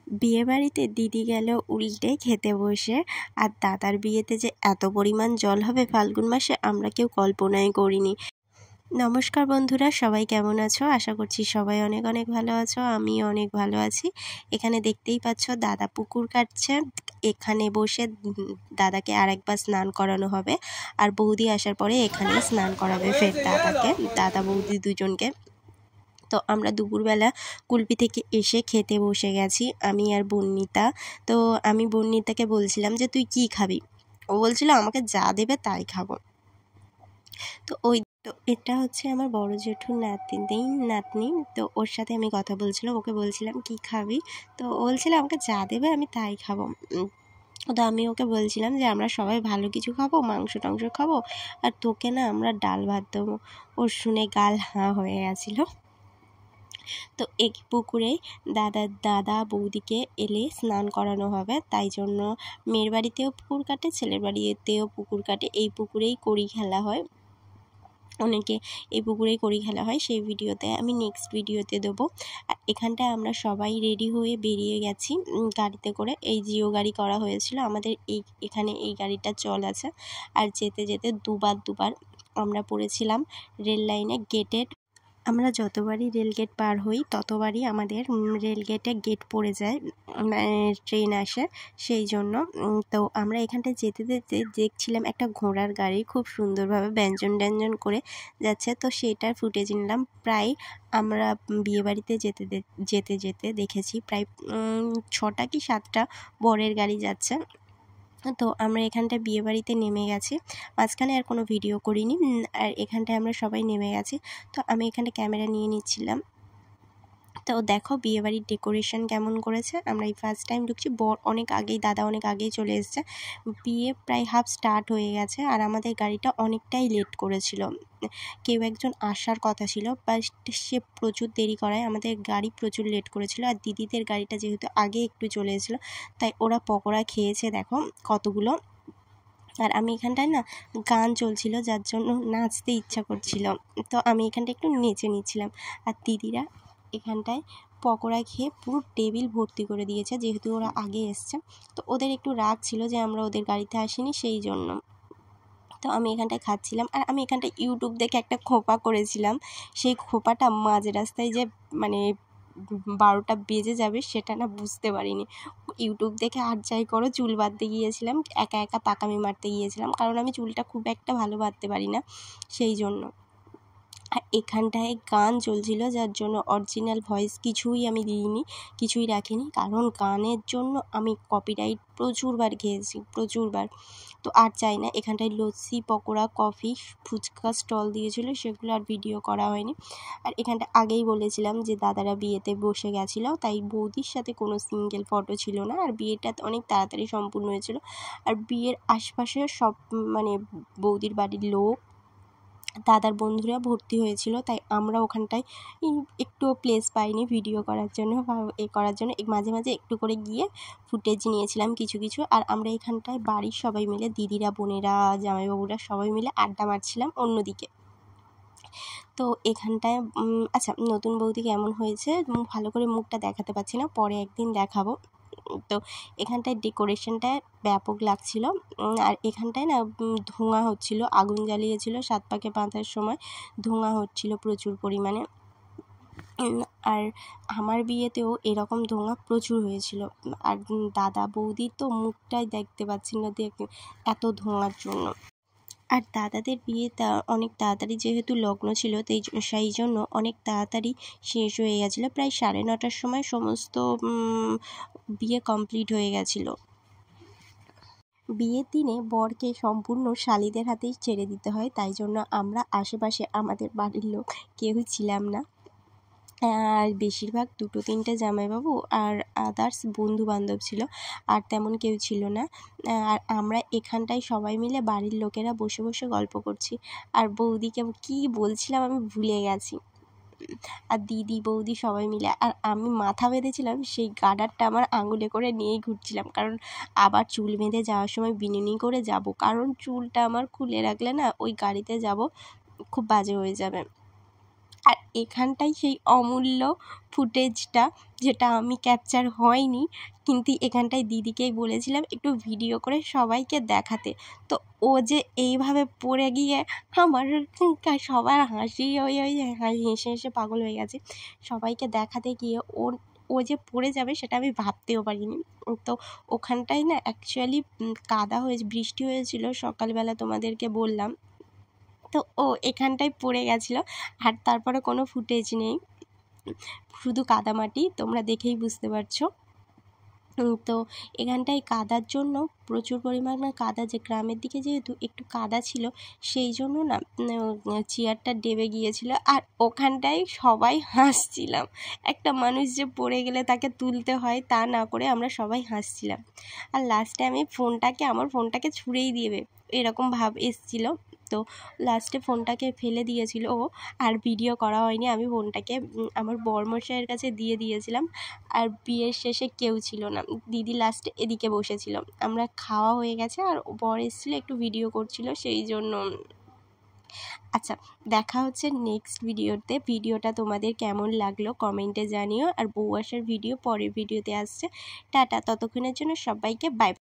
বিয়েবাড়িতে দিদি গেল উল্টে খেতে বসে। আর দাদার বিয়েতে যে এত পরিমাণ জল হবে ফাল্গুন মাসে আমরা কেউ কল্পনাই করিনি। নমস্কার বন্ধুরা, সবাই কেমন আছো? আশা করছি সবাই অনেক অনেক ভালো আছো। আমি অনেক ভালো আছি। এখানে দেখতেই পাচ্ছ দাদা পুকুর কাটছে। এখানে বসে দাদাকে আরেকবার স্নান করানো হবে। আর বৌদি আসার পরে এখানেই স্নান করাবে ফের দাদাকে, দাদা বৌদি দুজনকে। তো আমরা দুপুরবেলা কুলপি থেকে এসে খেতে বসে গেছি, আমি আর বর্ণিতা। তো আমি বর্ণিতাকে বলছিলাম যে তুই কি খাবি? ও বলছিল আমাকে যা দেবে তাই খাবো। তো এটা হচ্ছে আমার বড় জেঠুর নাতনি। তো ওর সাথে আমি কথা বলছিলাম, ওকে বলছিলাম কি খাবি? তো ও বলছিল আমাকে যা দেবে আমি তাই খাবো। তো আমি ওকে বলছিলাম যে আমরা সবাই ভালো কিছু খাবো, মাংস টাংস খাবো, আর তোকে না আমরা ডাল ভাত দেবো। ওর শুনে গাল হাঁ হয়ে গেছিলো। তো এই পুকুরে দাদা বৌদিকে এলে স্নান করানো হবে, তাই জন্য মেয়ের বাড়িতেও পুকুর কাটে, ছেলের বাড়িতেও পুকুর কাটে। এই পুকুরেই কড়ি খেলা হয়, অনেকে এই পুকুরেই কড়ি খেলা হয়। সেই ভিডিওতে আমি নেক্সট ভিডিওতে দেবো। আর এখানটায় আমরা সবাই রেডি হয়ে বেরিয়ে গেছি গাড়িতে করে। এই জিও গাড়ি করা হয়েছিল আমাদের, এখানে এই গাড়িটা চল আছে। আর যেতে যেতে দুবার আমরা পড়েছিলাম রেল লাইনে গেটের। আমরা যতবারই রেলগেট পার হই ততবারই আমাদের রেলগেটে গেট পড়ে যায়, ট্রেন আসে সেই জন্য। তো আমরা এখানটায় যেতে যেতে দেখছিলাম একটা ঘোড়ার গাড়ি খুব সুন্দরভাবে ব্যঞ্জন করে যাচ্ছে। তো সেটার ফুটেজ নিলাম। প্রায় আমরা বিয়েবাড়িতে যেতে দেখেছি প্রায় 6টা কি 7টা বরের গাড়ি যাচ্ছে। তো আমরা এখানটায় বিয়েবাড়িতে নেমে গেছি, মাঝখানে আর কোনো ভিডিও করিনি। আর এখানটায় আমরা সবাই নেমে গেছি। তো আমি এখানটা ক্যামেরা নিয়ে নিচ্ছিলাম। তো দেখো বিয়েবাড়ির ডেকোরেশন কেমন করেছে। আমরা এই ফার্স্ট টাইম ঢুকছি, দাদা অনেক আগেই চলে এসেছে। বিয়ে প্রায় হাফ স্টার্ট হয়ে গেছে আর আমাদের গাড়িটা অনেকটাই লেট করেছিল। কেউ একজন আসার কথা ছিল, বাট সে প্রচুর দেরি করায় আমাদের গাড়ি প্রচুর লেট করেছিল। আর দিদিদের গাড়িটা যেহেতু আগে একটু চলে এসেছিলো, তাই ওরা পকোড়া খেয়েছে দেখো কতগুলো। আর আমি এখানটায় না গান চলছিল, যার জন্য নাচতে ইচ্ছা করছিল। তো আমি এখানটা একটু নেচে নিচ্ছিলাম। আর দিদিরা এখানটায় পকোড়া খেয়ে পুরো টেবিল ভর্তি করে দিয়েছে, যেহেতু ওরা আগে এসছে। তো ওদের একটু রাগ ছিল যে আমরা ওদের গাড়িতে আসিনি, সেই জন্য। তো আমি এখানটায় খাচ্ছিলাম। আর আমি এখানটায় ইউটিউব দেখে একটা খোঁপা করেছিলাম। সেই খোঁপাটা মাঝ রাস্তায় যে মানে 12টা বেজে যাবে সেটা না বুঝতে পারিনি। ইউটিউব দেখে আর যাই করো চুল বাঁধতে গিয়েছিলাম, একা পাকামি মারতে গিয়েছিলাম, কারণ আমি চুলটা খুব একটা ভালো বাঁধতে পারি না, সেই জন্য। আর এখানটায় গান চলছিল, যার জন্য অরিজিনাল ভয়েস কিছুই আমি দিইনি, কিছুই রাখিনি, কারণ গানের জন্য আমি কপিরাইট প্রচুরবার খেয়েছি, প্রচুরবার। তো আর চাই না। এখানটায় লস্যি, পকোড়া, কফি, ফুচকা স্টল দিয়েছিল, সেগুলো আর ভিডিও করা হয়নি। আর এখানটা আগেই বলেছিলাম যে দাদারা বিয়েতে বসে গেছিলো, তাই বৌদির সাথে কোনো সিঙ্গেল ফটো ছিল না। আর বিয়েটা অনেক তাড়াতাড়ি সম্পূর্ণ হয়েছিল। আর বিয়ের আশপাশে সব মানে বৌদির বাড়ির লোক, দাদার বন্ধুরা ভর্তি হয়েছিল, তাই আমরা ওখানটায় একটুও প্লেস পাইনি ভিডিও করার জন্য বা মাঝে মাঝে একটু করে গিয়ে ফুটেজ নিয়েছিলাম কিছু। আর আমরা এখানটায় বাড়ির সবাই মিলে, দিদিরা, বোনেরা, জামাইবাবুরা সবাই মিলে আড্ডা মারছিলাম অন্যদিকে। তো এখানটায় আচ্ছা, নতুন বৌদি কেমন হয়েছে ভালো করে মুখটা দেখাতে পারছি না, পরে একদিন দেখাবো। তো এখানটায় ডেকোরেশনটা ব্যাপক লাগছিল। আর এখানটায় না ধোঁয়া হচ্ছিল, আগুন জ্বালিয়েছিল 7 পাকে বাঁধার সময়, ধোঁয়া হচ্ছিল প্রচুর পরিমাণে। আর আমার বিয়েতেও এরকম ধোঁয়া প্রচুর হয়েছিল। আর দাদা বৌদির তো মুখটাই দেখতে পাচ্ছি না এত ধোঁয়ার জন্য। আর দাদাদের বিয়েটা অনেক তাড়াতাড়ি যেহেতু লগ্ন ছিল, সেই জন্য অনেক তাড়াতাড়ি শেষ হয়ে গেছিলো। প্রায় 9:30টার সময় সমস্ত বিয়ে কমপ্লিট হয়ে গেছিলো। বিয়ের দিনে বরকে সম্পূর্ণ শালিদের হাতেই ছেড়ে দিতে হয়, তাই জন্য আমরা আশেপাশে আমাদের বাড়ির লোক কেউই ছিলাম না। আর বেশিরভাগ 2-3টে জামাইবাবু আর আদার্স বন্ধুবান্ধব ছিল, আর তেমন কেউ ছিল না। আর আমরা এখানটায় সবাই মিলে বাড়ির লোকেরা বসে গল্প করছি। আর বৌদিকে কী বলছিলাম আমি ভুলে গেছি। আর দিদি, বৌদি সবাই মিলে, আর আমি মাথা বেঁধেছিলাম, সেই গার্ডারটা আমার আঙুলে করে নিয়েই ঘুরছিলাম, কারণ আবার চুল বেঁধে যাওয়ার সময় বিনুনি করে যাব, কারণ চুলটা আমার খুলে রাখলে না ওই গাড়িতে যাব খুব বাজে হয়ে যাবে। আর এখানটাই সেই অমূল্য ফুটেজটা, যেটা আমি ক্যাপচার হয়নি, কিন্তু এখানটায় দিদিকেই বলেছিলাম একটু ভিডিও করে সবাইকে দেখাতে। তো ও যে এইভাবে পড়ে গিয়ে আমার সবার হাসি ওই হেসে হেসে পাগল হয়ে গেছে। সবাইকে দেখাতে গিয়ে ও যে পড়ে যাবে সেটা আমি ভাবতেও পারিনি। তো ওখানটায় না অ্যাকচুয়ালি কাদা হয়েছে, বৃষ্টি হয়েছিল সকালবেলা, তোমাদেরকে বললাম। তো ও এখানটায় পড়ে গেছিলো, আর তারপরে কোনো ফুটেজ নেই, শুধু কাদামাটি, তোমরা দেখেই বুঝতে পারছো। তো এখানটায় কাদার জন্য প্রচুর পরিমাণে কাদা, যে গ্রামের দিকে যেহেতু একটু কাদা ছিল সেই জন্য না চেয়ারটা ডেবে গিয়েছিল, আর ওখানটায় সবাই হাসছিলাম। একটা মানুষ যে পড়ে গেলে তাকে তুলতে হয় তা না করে আমরা সবাই হাসছিলাম। আর লাস্টে আমি আমার ফোনটাকে ছুঁড়েই দেবে এরকম ভাব এসছিল। তো লাস্টে ফোনটাকে ফেলে দিয়েছিল ও, আর ভিডিও করা হয়নি। আমি ফোনটাকে আমার বরমশাইয়ের কাছে দিয়ে দিয়েছিলাম। আর বিয়ের শেষে কেউ ছিল না, দিদি লাস্টে এদিকে বসেছিল। আমরা খাওয়া হয়ে গেছে আর বর এসেছিলো, একটু ভিডিও করছিল সেই জন্য। আচ্ছা, দেখা হচ্ছে নেক্সট ভিডিওতে। ভিডিওটা তোমাদের কেমন লাগলো কমেন্টে জানিও। আর বউ আসার ভিডিও পরের ভিডিওতে আসছে। টাটা, ততক্ষণের জন্য সবাইকে বাই।